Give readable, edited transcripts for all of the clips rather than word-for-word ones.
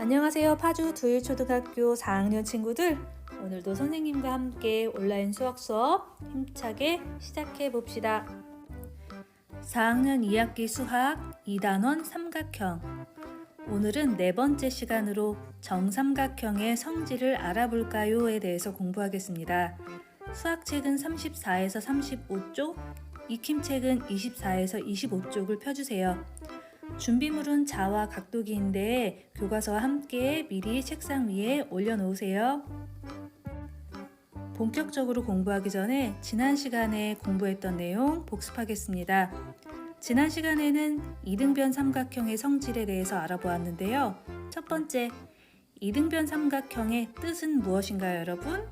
안녕하세요. 파주 두일초등학교 4학년 친구들. 오늘도 선생님과 함께 온라인 수학 힘차게 시작해 봅시다. 4학년 2학기 수학 2단원 삼각형. 오늘은 네 번째 시간으로 정삼각형의 성질을 알아볼까요에 대해서 공부하겠습니다. 수학책은 34에서 35쪽, 익힘책은 24에서 25쪽을 펴주세요. 준비물은 자와 각도기인데 교과서와 함께 미리 책상 위에 올려놓으세요. 본격적으로 공부하기 전에 지난 시간에 공부했던 내용 복습하겠습니다. 지난 시간에는 이등변 삼각형의 성질에 대해서 알아보았는데요. 첫 번째, 이등변 삼각형의 뜻은 무엇인가요, 여러분?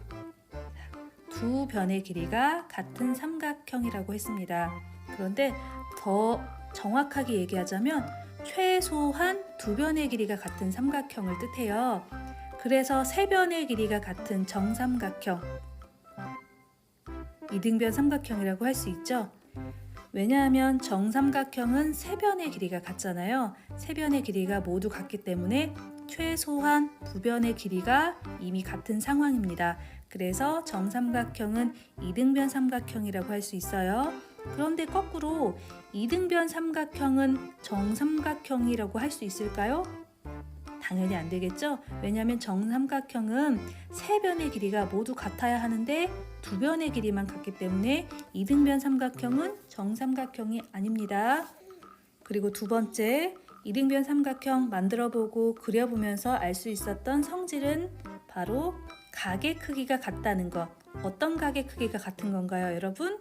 두 변의 길이가 같은 삼각형이라고 했습니다. 그런데 더 정확하게 얘기하자면 최소한 두 변의 길이가 같은 삼각형을 뜻해요. 그래서 세 변의 길이가 같은 정삼각형, 이등변 삼각형이라고 할 수 있죠. 왜냐하면 정삼각형은 세 변의 길이가 같잖아요. 세 변의 길이가 모두 같기 때문에 최소한 두 변의 길이가 이미 같은 상황입니다. 그래서 정삼각형은 이등변 삼각형이라고 할 수 있어요. 그런데 거꾸로 이등변 삼각형은 정삼각형이라고 할 수 있을까요? 당연히 안 되겠죠? 왜냐하면 정삼각형은 세 변의 길이가 모두 같아야 하는데 두 변의 길이만 같기 때문에 이등변 삼각형은 정삼각형이 아닙니다. 그리고 두 번째, 이등변 삼각형 만들어보고 그려보면서 알 수 있었던 성질은 바로 각의 크기가 같다는 것. 어떤 각의 크기가 같은 건가요, 여러분?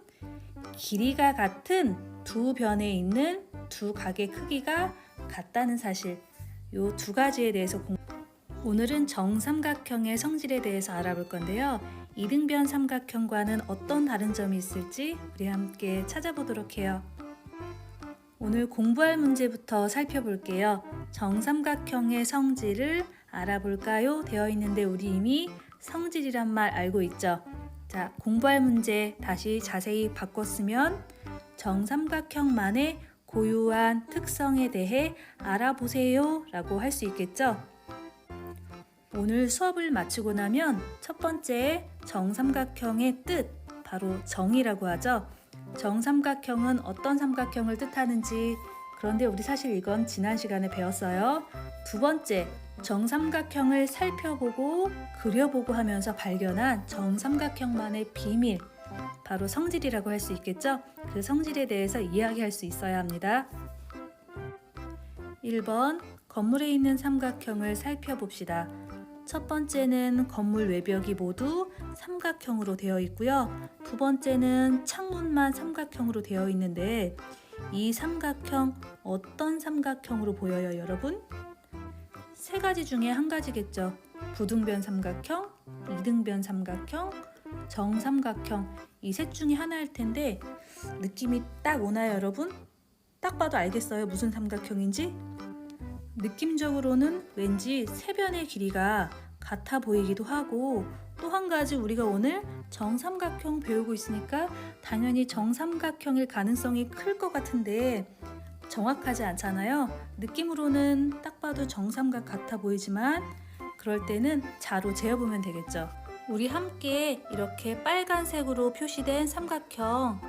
길이가 같은 두 변에 있는 두 각의 크기가 같다는 사실. 이 두 가지에 대해서 오늘은 정삼각형의 성질에 대해서 알아볼 건데요. 이등변 삼각형과는 어떤 다른 점이 있을지 우리 함께 찾아보도록 해요. 오늘 공부할 문제부터 살펴볼게요. 정삼각형의 성질을 알아볼까요? 되어 있는데 우리 이미 성질이란 말 알고 있죠? 자, 공부할 문제 다시 자세히 바꿨으면 정삼각형만의 고유한 특성에 대해 알아보세요 라고 할 수 있겠죠? 오늘 수업을 마치고 나면 첫 번째 정삼각형의 뜻, 바로 정이라고 하죠. 정삼각형은 어떤 삼각형을 뜻하는지, 그런데 우리 사실 이건 지난 시간에 배웠어요. 두 번째, 정삼각형을 살펴보고 그려보고 하면서 발견한 정삼각형만의 비밀, 바로 성질이라고 할 수 있겠죠? 그 성질에 대해서 이야기할 수 있어야 합니다. 1번, 건물에 있는 삼각형을 살펴봅시다. 첫 번째는 건물 외벽이 모두 삼각형으로 되어 있고요. 두 번째는 창문만 삼각형으로 되어 있는데 이 삼각형 어떤 삼각형으로 보여요, 여러분? 세 가지 중에 한 가지겠죠. 부등변 삼각형, 이등변 삼각형, 정삼각형, 이 셋 중에 하나일 텐데 느낌이 딱 오나요, 여러분? 딱 봐도 알겠어요, 무슨 삼각형인지? 느낌적으로는 왠지 세 변의 길이가 같아 보이기도 하고, 또 한 가지 우리가 오늘 정삼각형 배우고 있으니까 당연히 정삼각형일 가능성이 클 것 같은데 정확하지 않잖아요. 느낌으로는 딱 봐도 정삼각 같아 보이지만 그럴 때는 자로 재어보면 되겠죠. 우리 함께 이렇게 빨간색으로 표시된 삼각형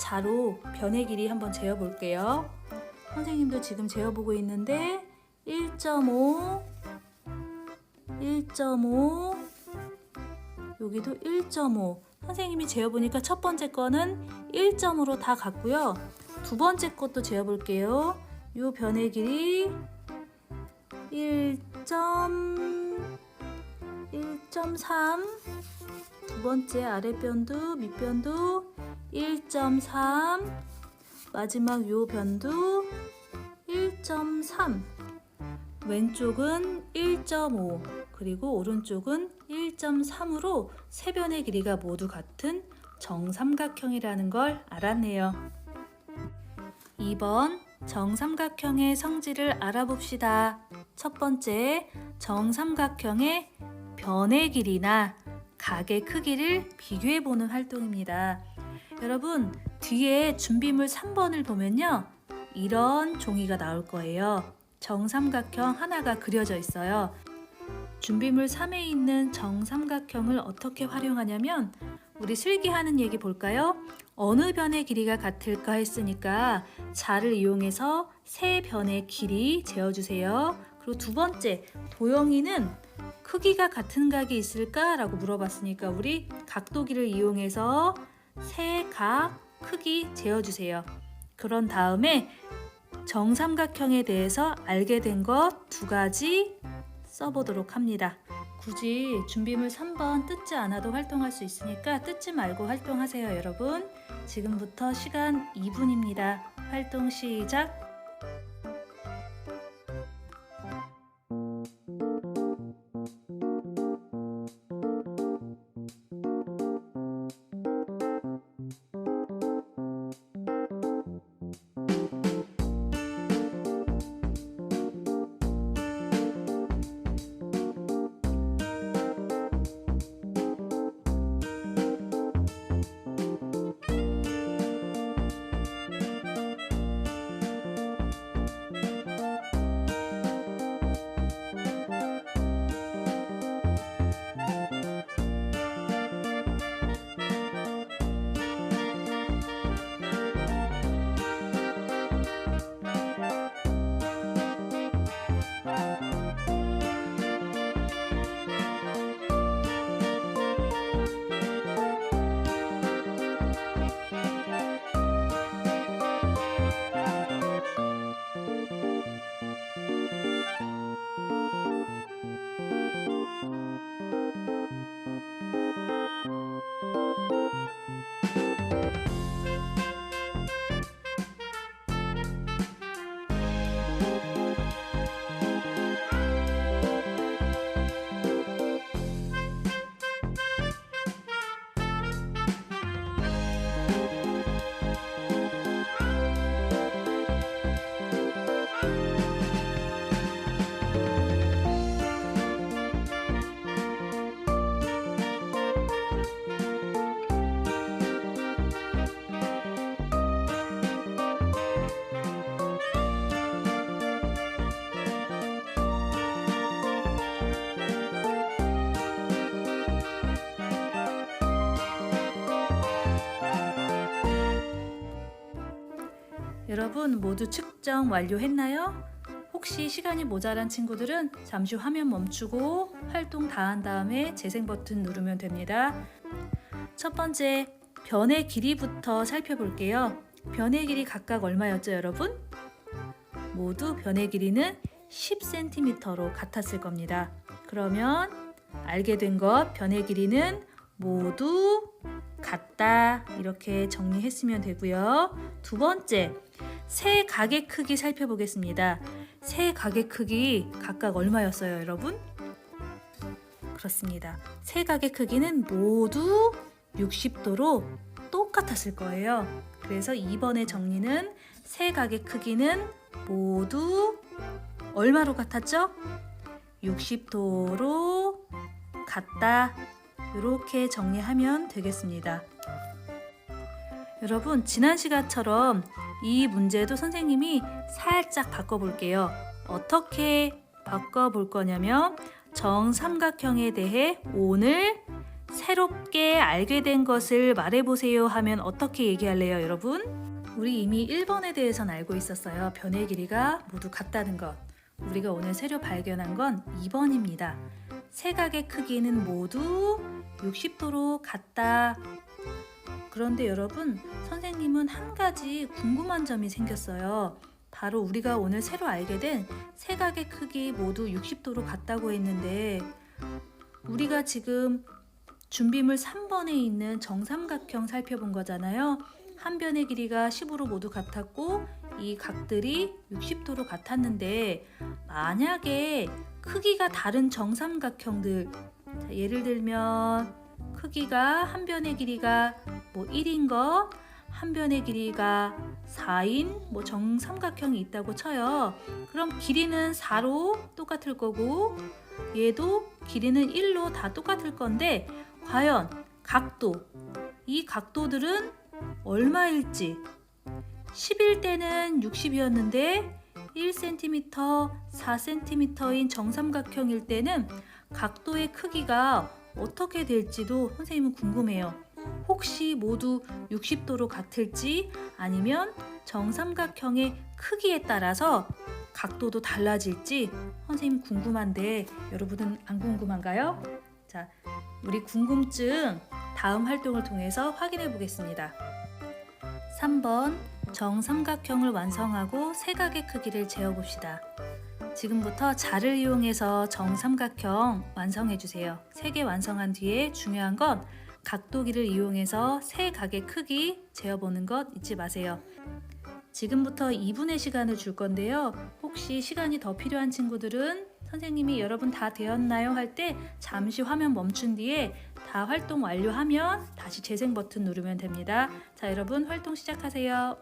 자로 변의 길이 한번 재어볼게요. 선생님도 지금 재어보고 있는데 1.5, 1.5, 여기도 1.5. 선생님이 재어보니까 첫 번째 거는 1점으로 다 같고요. 두 번째 것도 재어볼게요. 이 변의 길이 1.3, 두 번째 아랫변도 밑변도 1.3, 마지막 요 변도 1.3, 왼쪽은 1.5, 그리고 오른쪽은 1.3으로 세 변의 길이가 모두 같은 정삼각형이라는 걸 알았네요. 2번, 정삼각형의 성질을 알아봅시다. 첫 번째, 정삼각형의 변의 길이나 각의 크기를 비교해보는 활동입니다. 여러분, 뒤에 준비물 3번을 보면요, 이런 종이가 나올 거예요. 정삼각형 하나가 그려져 있어요. 준비물 3에 있는 정삼각형을 어떻게 활용하냐면 우리 슬기하는 얘기 볼까요? 어느 변의 길이가 같을까 했으니까 자를 이용해서 세 변의 길이 재어주세요. 그리고 두 번째, 도영이는 크기가 같은 각이 있을까? 라고 물어봤으니까 우리 각도기를 이용해서 세 각 크기 재어주세요. 그런 다음에 정삼각형에 대해서 알게 된 것 두 가지 써보도록 합니다. 굳이 준비물 3번 뜯지 않아도 활동할 수 있으니까 뜯지 말고 활동하세요, 여러분. 지금부터 시간 2분입니다. 활동 시작! 여러분 모두 측정 완료했나요? 혹시 시간이 모자란 친구들은 잠시 화면 멈추고 활동 다 한 다음에 재생 버튼 누르면 됩니다. 첫 번째, 변의 길이부터 살펴볼게요. 변의 길이 각각 얼마였죠, 여러분? 모두 변의 길이는 10cm로 같았을 겁니다. 그러면 알게 된 것, 변의 길이는 모두 같다. 이렇게 정리했으면 되고요. 두 번째, 세 각의 크기 살펴보겠습니다. 세 각의 크기 각각 얼마였어요, 여러분? 그렇습니다. 세 각의 크기는 모두 60도로 똑같았을 거예요. 그래서 2번의 정리는 세 각의 크기는 모두 얼마로 같았죠? 60도로 같다. 이렇게 정리하면 되겠습니다. 여러분, 지난 시간처럼 이 문제도 선생님이 살짝 바꿔볼게요. 어떻게 바꿔볼 거냐면 정삼각형에 대해 오늘 새롭게 알게 된 것을 말해보세요 하면 어떻게 얘기할래요, 여러분? 우리 이미 1번에 대해서는 알고 있었어요. 변의 길이가 모두 같다는 것. 우리가 오늘 새로 발견한 건 2번입니다. 세 각의 크기는 모두 60도로 같다. 그런데 여러분, 선생님은 한 가지 궁금한 점이 생겼어요. 바로 우리가 오늘 새로 알게 된 세 각의 크기 모두 60도로 같다고 했는데 우리가 지금 준비물 3번에 있는 정삼각형 살펴본 거잖아요. 한 변의 길이가 10으로 모두 같았고 이 각들이 60도로 같았는데 만약에 크기가 다른 정삼각형들, 예를 들면 크기가 한 변의 길이가 1인 거, 한 변의 길이가 4인 정삼각형이 있다고 쳐요. 그럼 길이는 4로 똑같을 거고 얘도 길이는 1로 다 똑같을 건데 과연 각도, 이 각도들은 얼마일지 10일 때는 60이었는데 1cm, 4cm인 정삼각형일 때는 각도의 크기가 어떻게 될지도 선생님은 궁금해요. 혹시 모두 60도로 같을지 아니면 정삼각형의 크기에 따라서 각도도 달라질지 선생님 궁금한데 여러분은 안 궁금한가요? 자, 우리 궁금증 다음 활동을 통해서 확인해 보겠습니다. 3번 정삼각형을 완성하고 세각의 크기를 재어봅시다. 지금부터 자를 이용해서 정삼각형 완성해 주세요. 3개 완성한 뒤에 중요한 건 각도기를 이용해서 세각의 크기 재어보는 것 잊지 마세요. 지금부터 2분의 시간을 줄 건데요. 혹시 시간이 더 필요한 친구들은 선생님이 여러분 다 되었나요? 할 때 잠시 화면 멈춘 뒤에 다 활동 완료하면 다시 재생 버튼 누르면 됩니다. 자, 여러분 활동 시작하세요.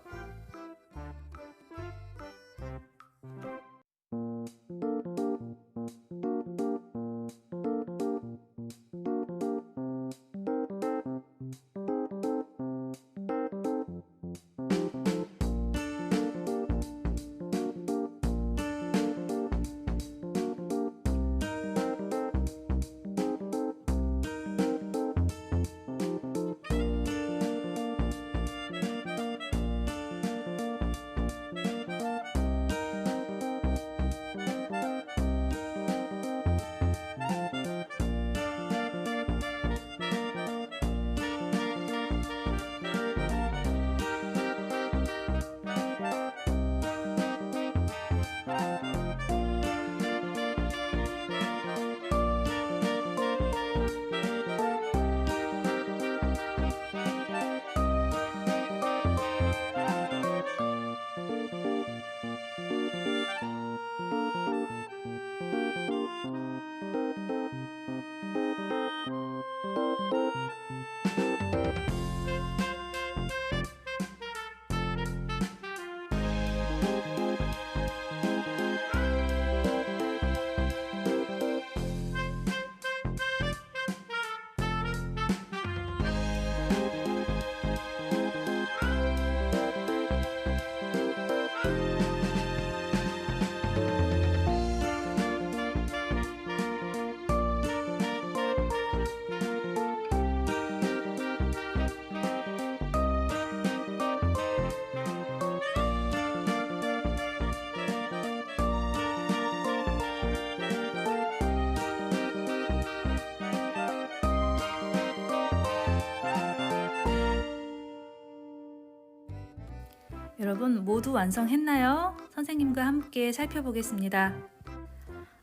여러분 모두 완성했나요? 선생님과 함께 살펴보겠습니다.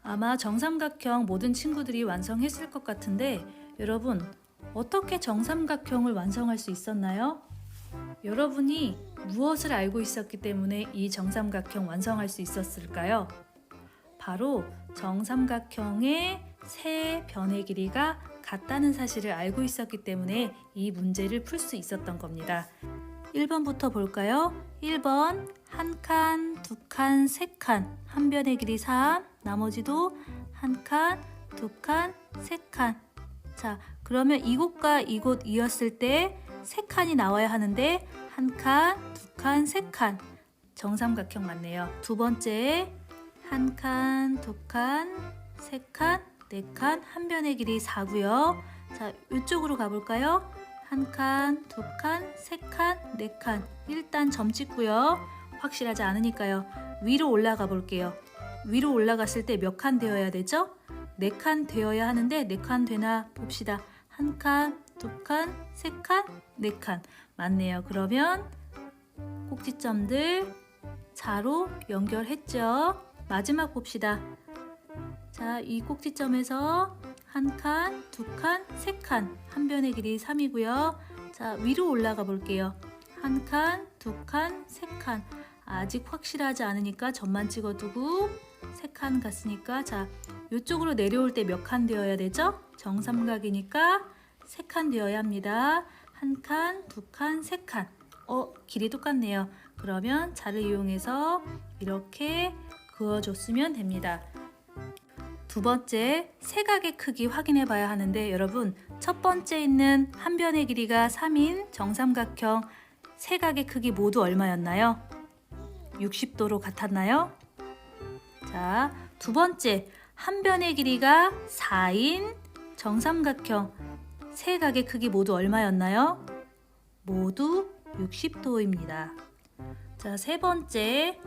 아마 정삼각형 모든 친구들이 완성했을 것 같은데 여러분 어떻게 정삼각형을 완성할 수 있었나요? 여러분이 무엇을 알고 있었기 때문에 이 정삼각형 완성할 수 있었을까요? 바로 정삼각형의 세 변의 길이가 같다는 사실을 알고 있었기 때문에 이 문제를 풀 수 있었던 겁니다. 1번부터 볼까요? 1번 한 칸, 두 칸, 세 칸, 한 변의 길이 3, 나머지도 한 칸, 두 칸, 세 칸. 자, 그러면 이곳과 이곳 이었을 때 세 칸이 나와야 하는데 한 칸, 두 칸, 세 칸. 정삼각형 맞네요. 두 번째 한 칸, 두 칸, 세 칸, 네 칸, 한 변의 길이 4고요. 자, 이쪽으로 가볼까요? 한 칸, 두 칸, 세 칸, 네 칸. 일단 점 찍고요. 확실하지 않으니까요. 위로 올라가 볼게요. 위로 올라갔을 때 몇 칸 되어야 되죠? 4칸 되어야 하는데 4칸 되나 봅시다. 한 칸, 두 칸, 세 칸, 네 칸. 맞네요. 그러면 꼭지점들 자로 연결했죠. 마지막 봅시다. 자, 이 꼭지점에서 한 칸, 두 칸, 세 칸. 한 변의 길이 3이고요. 자, 위로 올라가 볼게요. 한 칸, 두 칸, 세 칸. 아직 확실하지 않으니까 점만 찍어두고 세 칸 갔으니까 자, 이쪽으로 내려올 때 몇 칸 되어야 되죠? 정삼각이니까 세 칸 되어야 합니다. 한 칸, 두 칸, 세 칸. 길이 똑같네요. 그러면 자를 이용해서 이렇게 그어줬으면 됩니다. 두 번째, 세각의 크기 확인해 봐야 하는데 여러분 첫 번째 있는 한 변의 길이가 3인 정삼각형 세각의 크기 모두 얼마였나요? 60도로 같았나요? 자, 두 번째 한 변의 길이가 4인 정삼각형 세 각의 크기 모두 얼마였나요? 모두 60도입니다. 자, 세 번째.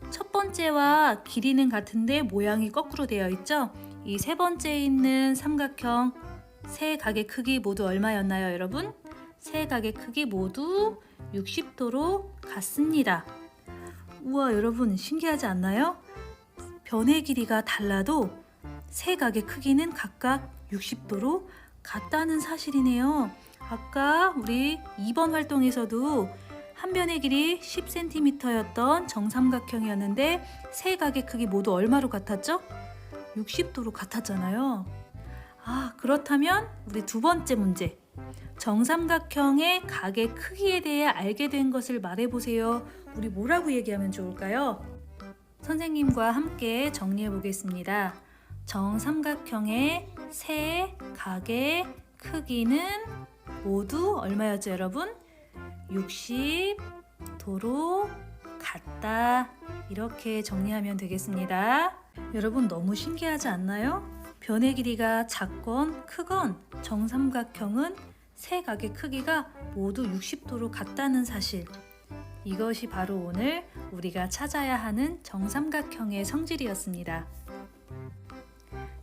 첫 번째와 길이는 같은데 모양이 거꾸로 되어 있죠? 이 세 번째에 있는 삼각형 세 각의 크기 모두 얼마였나요, 여러분? 세 각의 크기 모두 60도로 같습니다. 우와, 여러분 신기하지 않나요? 변의 길이가 달라도 세 각의 크기는 각각 60도로 같다는 사실이네요. 아까 우리 2번 활동에서도 한 변의 길이 10cm였던 정삼각형이었는데 세 각의 크기 모두 얼마로 같았죠? 60도로 같았잖아요. 그렇다면 우리 두 번째 문제. 정삼각형의 각의 크기에 대해 알게 된 것을 말해보세요. 우리 뭐라고 얘기하면 좋을까요? 선생님과 함께 정리해 보겠습니다. 정삼각형의 세 각의 크기는 모두 얼마였죠, 여러분? 60도로 같다. 이렇게 정리하면 되겠습니다. 여러분 너무 신기하지 않나요? 변의 길이가 작건 크건 정삼각형은 세 각의 크기가 모두 60도로 같다는 사실. 이것이 바로 오늘 우리가 찾아야 하는 정삼각형의 성질이었습니다.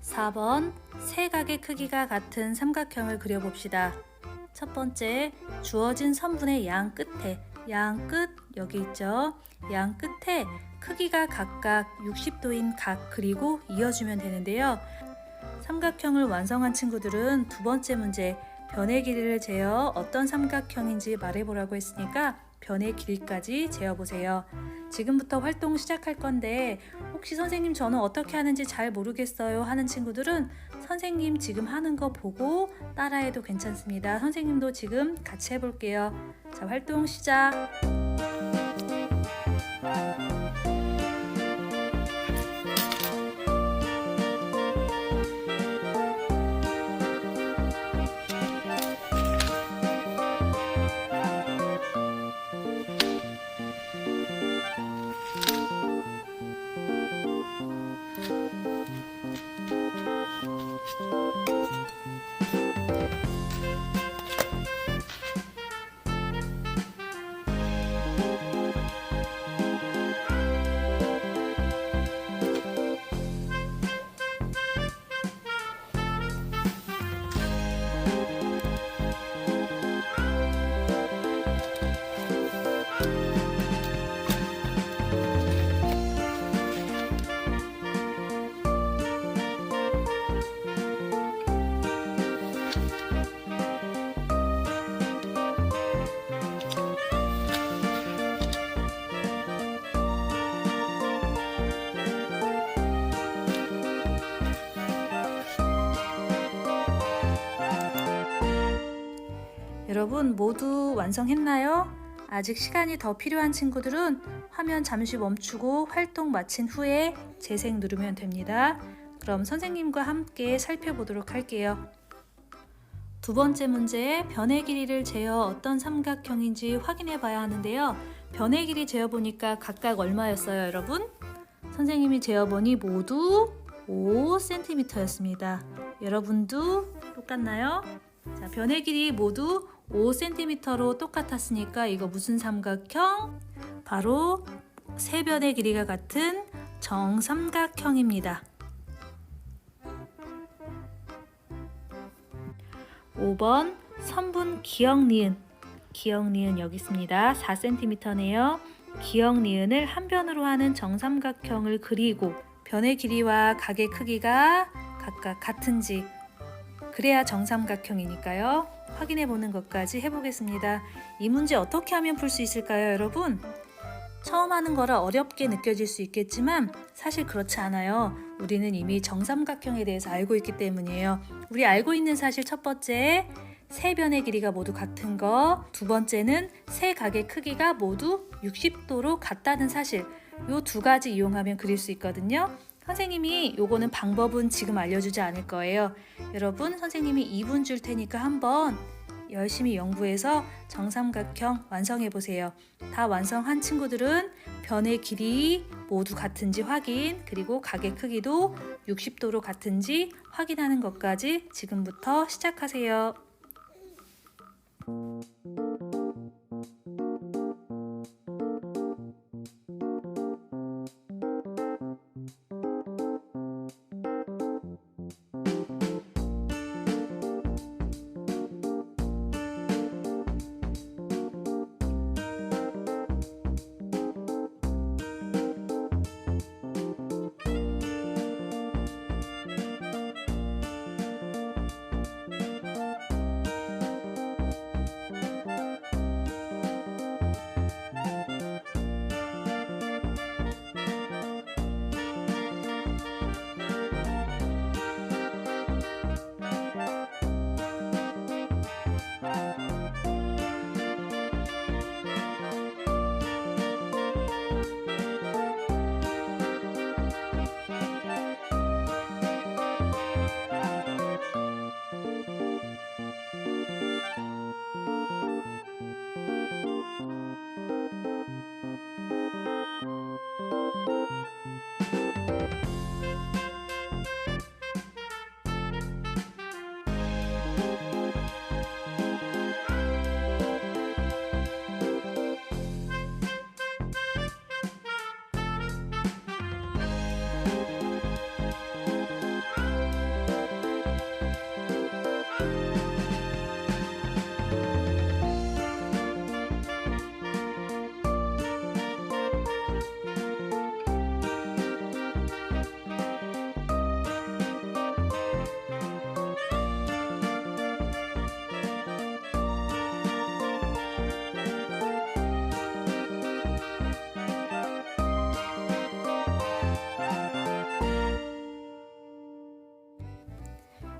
4번 세 각의 크기가 같은 삼각형을 그려봅시다. 첫 번째, 주어진 선분의 양 끝에, 양 끝 여기 있죠? 양 끝에 크기가 각각 60도인 각 그리고 이어주면 되는데요. 삼각형을 완성한 친구들은 두 번째 문제, 변의 길이를 재어 어떤 삼각형인지 말해보라고 했으니까 변의 길이까지 재어보세요. 지금부터 활동 시작할 건데 혹시 선생님 저는 어떻게 하는지 잘 모르겠어요 하는 친구들은 선생님 지금 하는 거 보고 따라해도 괜찮습니다. 선생님도 지금 같이 해볼게요. 자, 활동 시작! 여러분 모두 완성했나요? 아직 시간이 더 필요한 친구들은 화면 잠시 멈추고 활동 마친 후에 재생 누르면 됩니다. 그럼 선생님과 함께 살펴보도록 할게요. 두 번째 문제, 변의 길이를 재어 어떤 삼각형인지 확인해 봐야 하는데요. 변의 길이 재어보니까 각각 얼마였어요, 여러분? 선생님이 재어보니 모두 5cm였습니다. 여러분도 똑같나요? 자, 변의 길이 모두 5cm로 똑같았으니까 이거 무슨 삼각형? 바로 세 변의 길이가 같은 정삼각형입니다. 5번 선분 기역 니은. 기역 니은 여기 있습니다. 4cm네요. 기역 니은을 한 변으로 하는 정삼각형을 그리고 변의 길이와 각의 크기가 각각 같은지 그래야 정삼각형이니까요. 확인해 보는 것까지 해보겠습니다. 이 문제 어떻게 하면 풀 수 있을까요, 여러분? 처음 하는 거라 어렵게 느껴질 수 있겠지만 사실 그렇지 않아요. 우리는 이미 정삼각형에 대해서 알고 있기 때문이에요. 우리 알고 있는 사실 첫 번째, 세 변의 길이가 모두 같은 거. 두 번째는 세 각의 크기가 모두 60도로 같다는 사실. 요 두 가지 이용하면 그릴 수 있거든요. 선생님이 요거는 방법은 지금 알려주지 않을 거예요. 여러분 선생님이 2분 줄 테니까 한번 열심히 연구해서 정삼각형 완성해 보세요. 다 완성한 친구들은 변의 길이 모두 같은지 확인, 그리고 각의 크기도 60도로 같은지 확인하는 것까지 지금부터 시작하세요.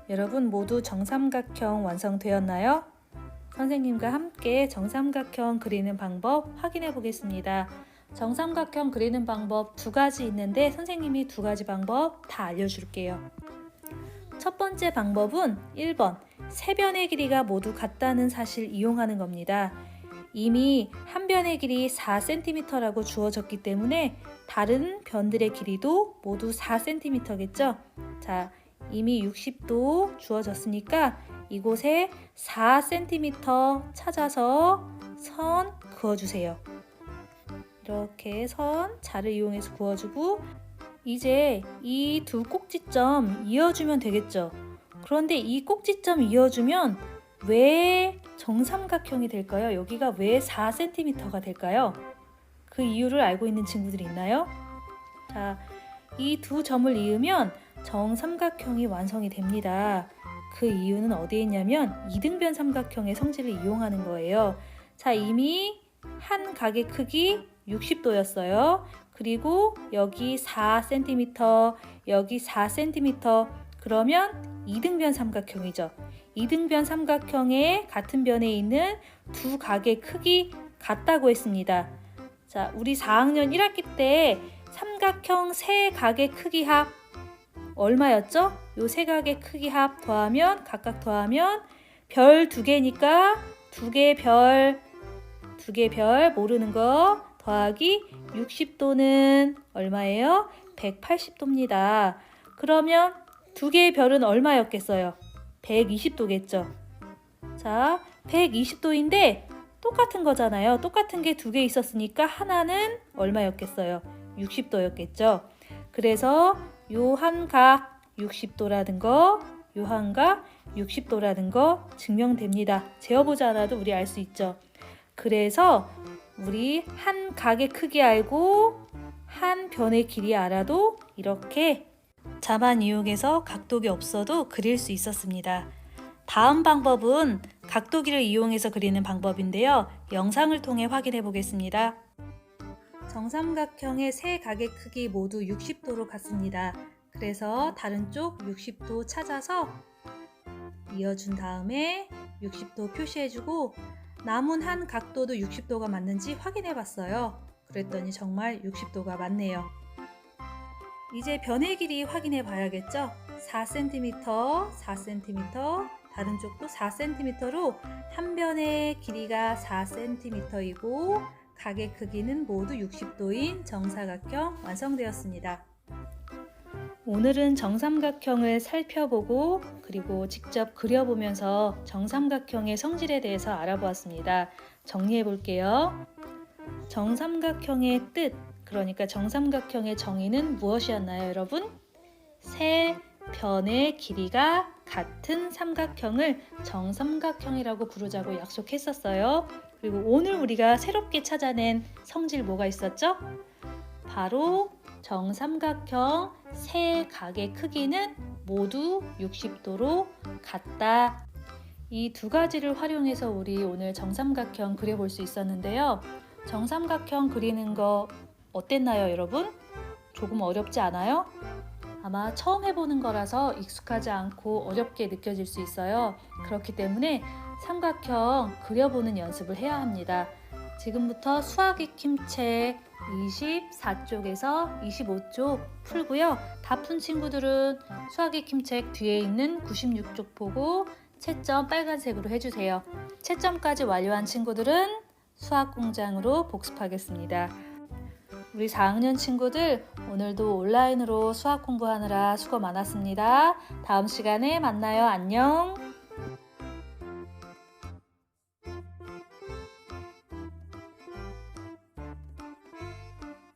여러분 모두 정삼각형 완성되었나요? 선생님과 함께 정삼각형 그리는 방법 확인해 보겠습니다. 정삼각형 그리는 방법 두 가지 있는데 선생님이 두 가지 방법 다 알려줄게요. 첫 번째 방법은 1번 세 변의 길이가 모두 같다는 사실 이용하는 겁니다. 이미 한 변의 길이 4cm라고 주어졌기 때문에 다른 변들의 길이도 모두 4cm겠죠? 자, 이미 60도 주어졌으니까 이곳에 4cm 찾아서 선 그어주세요. 이렇게 선 자를 이용해서 그어주고 이제 이 두 꼭지점 이어주면 되겠죠. 그런데 이 꼭지점 이어주면 왜 정삼각형이 될까요? 여기가 왜 4cm가 될까요? 그 이유를 알고 있는 친구들이 있나요? 자, 이 두 점을 이으면 정삼각형이 완성이 됩니다. 그 이유는 어디에 있냐면 이등변 삼각형의 성질을 이용하는 거예요. 자, 이미 한 각의 크기 60도였어요. 그리고 여기 4cm, 여기 4cm, 그러면 이등변 삼각형이죠. 이등변 삼각형의 같은 변에 있는 두 각의 크기 같다고 했습니다. 자, 우리 4학년 1학기 때 삼각형 세 각의 크기 합 얼마였죠? 요 세 각의 크기 합 더하면 각각 더하면 별 두 개니까 두 개 별 모르는 거 더하기 60도는 얼마예요? 180도입니다. 그러면 두 개의 별은 얼마였겠어요? 120도겠죠. 자, 120도인데 똑같은 거잖아요. 똑같은 게 두 개 있었으니까 하나는 얼마였겠어요? 60도였겠죠. 그래서 요 한 각 60도라는 거, 요 한 각 60도라는 거 증명됩니다. 재어보지 않아도 우리 알 수 있죠. 그래서 우리 한 각의 크기 알고 한 변의 길이 알아도 이렇게 자만 이용해서 각도기 없어도 그릴 수 있었습니다. 다음 방법은 각도기를 이용해서 그리는 방법인데요. 영상을 통해 확인해 보겠습니다. 정삼각형의 세 각의 크기 모두 60도로 같습니다. 그래서 다른 쪽 60도 찾아서 이어준 다음에 60도 표시해주고 남은 한 각도도 60도가 맞는지 확인해 봤어요. 그랬더니 정말 60도가 맞네요. 이제 변의 길이 확인해 봐야겠죠? 4cm, 4cm, 다른 쪽도 4cm로 한 변의 길이가 4cm이고 각의 크기는 모두 60도인 정사각형 완성되었습니다. 오늘은 정삼각형을 살펴보고 그리고 직접 그려보면서 정삼각형의 성질에 대해서 알아보았습니다. 정리해 볼게요. 정삼각형의 뜻, 그러니까 정삼각형의 정의는 무엇이었나요, 여러분? 세 변의 길이가 같은 삼각형을 정삼각형이라고 부르자고 약속했었어요. 그리고 오늘 우리가 새롭게 찾아낸 성질 뭐가 있었죠? 바로 정삼각형 세 각의 크기는 모두 60도로 같다. 이 두 가지를 활용해서 우리 오늘 정삼각형 그려볼 수 있었는데요. 정삼각형 그리는 거 어땠나요, 여러분? 조금 어렵지 않아요? 아마 처음 해보는 거라서 익숙하지 않고 어렵게 느껴질 수 있어요. 그렇기 때문에 삼각형 그려보는 연습을 해야 합니다. 지금부터 수학 익힘책 24쪽에서 25쪽 풀고요. 다 푼 친구들은 수학 익힘책 뒤에 있는 96쪽 보고 채점 빨간색으로 해주세요. 채점까지 완료한 친구들은 수학공장으로 복습하겠습니다. 우리 4학년 친구들 오늘도 온라인으로 수학 공부하느라 수고 많았습니다. 다음 시간에 만나요. 안녕.